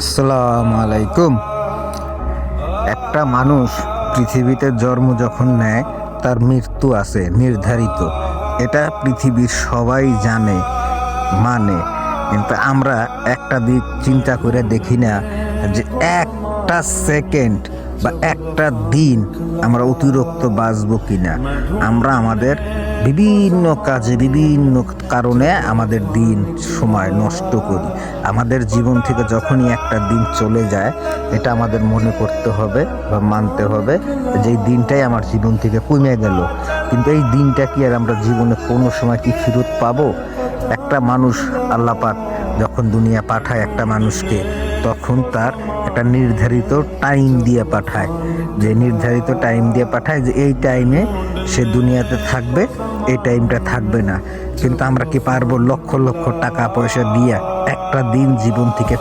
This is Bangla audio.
আসসালামু আলাইকুম। একটা মানুষ পৃথিবীতে জন্ম যখন নেয় তার মৃত্যু আছে নির্ধারিত। এটা পৃথিবীর সবাই জানে, মানে। কিন্তু আমরা একটা দিক চিন্তা করে দেখি না যে একটা সেকেন্ড বা একটা দিন আমরা অতিরিক্ত বাঁচবো কিনা। আমরা আমাদের বিভিন্ন কাজে বিভিন্ন কারণে আমাদের দিন সময় নষ্ট করি। আমাদের জীবন থেকে যখনই একটা দিন চলে যায়, এটা আমাদের মনে করতে হবে বা মানতে হবে যে এই দিনটাই আমার জীবন থেকে কমে গেল। কিন্তু এই দিনটা কি আর আমরা জীবনে কোনো সময় কি ফেরত পাবো? একটা মানুষ আল্লাহ পাক যখন দুনিয়া পাঠায় একটা মানুষকে, তখন তার একটা নির্ধারিত টাইম দিয়ে পাঠায়, যে নির্ধারিত টাইম দিয়ে পাঠায় যে এই টাইমে সে দুনিয়াতে থাকবে, এই টাইমটা থাকবে না। কিন্তু আমরা কি পারবো লক্ষ লক্ষ টাকা পয়সা দিয়ে একটা দিন জীবন থেকে